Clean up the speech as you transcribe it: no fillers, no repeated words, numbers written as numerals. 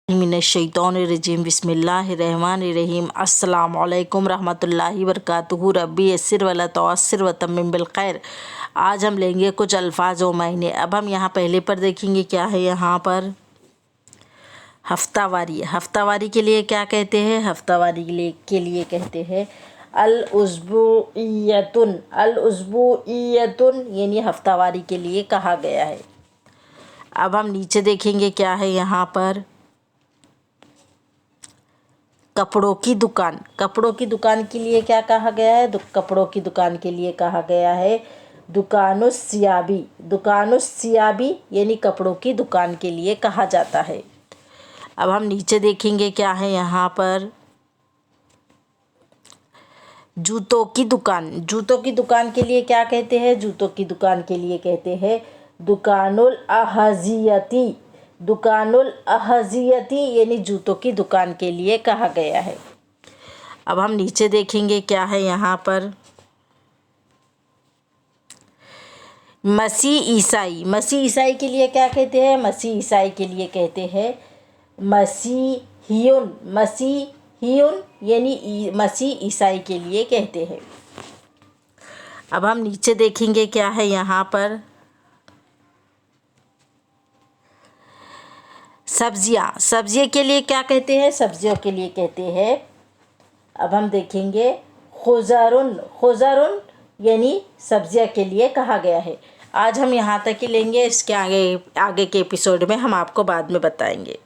मिनश्शैतानिर्रजीम बिस्मिल्लाहिर्रहमानिर्रहीम अस्सलामु अलैकुम रहमतुल्लाहि वबरकातुहू रब्बी यस्सिर वला तुअस्सिर वतम्मिम बिल खैर। आज हम लेंगे कुछ अल्फाज व मायने। अब हम यहाँ पहले पर देखेंगे क्या है यहाँ पर हफ्तावारी। हफ्तावारी के लिए क्या कहते हैं? हफ्तावारी के लिए कहते हैं अल उस्बुइयतुन। अल उस्बुइयतुन यानी हफ्तावारी के लिए कहा गया है। अब हम नीचे देखेंगे क्या है यहाँ पर कपड़ों की दुकान। कपड़ों की दुकान के लिए क्या कहा गया है? कपड़ों की दुकान के लिए कहा गया है दुकानुस्सियाबी। दुकानुस्सियाबी यानी कपड़ों की दुकान के लिए कहा जाता है। अब हम नीचे देखेंगे क्या है यहाँ पर जूतों की दुकान। जूतों की दुकान के लिए क्या कहते हैं? जूतों की दुकान के लिए कहते हैं दुकानुल अहजियती। दुकानुल अहजियती यानी जूतों की दुकान के लिए कहा गया है। अब हम नीचे देखेंगे क्या है यहाँ पर मसीह ईसाई। मसीह ईसाई के लिए क्या कहते हैं? मसीह ईसाई के लिए कहते हैं मसीहियुन। मसीहियुन यानी मसीह ईसाई के लिए कहते हैं। अब हम नीचे देखेंगे क्या है यहाँ पर सब्जियाँ। सब्जियों के लिए क्या कहते हैं? सब्जियों के लिए कहते हैं अब हम देखेंगे खुज़रुन। खुज़रुन यानी सब्जियाँ के लिए कहा गया है। आज हम यहाँ तक ही लेंगे। इसके आगे के एपिसोड में हम आपको बाद में बताएंगे।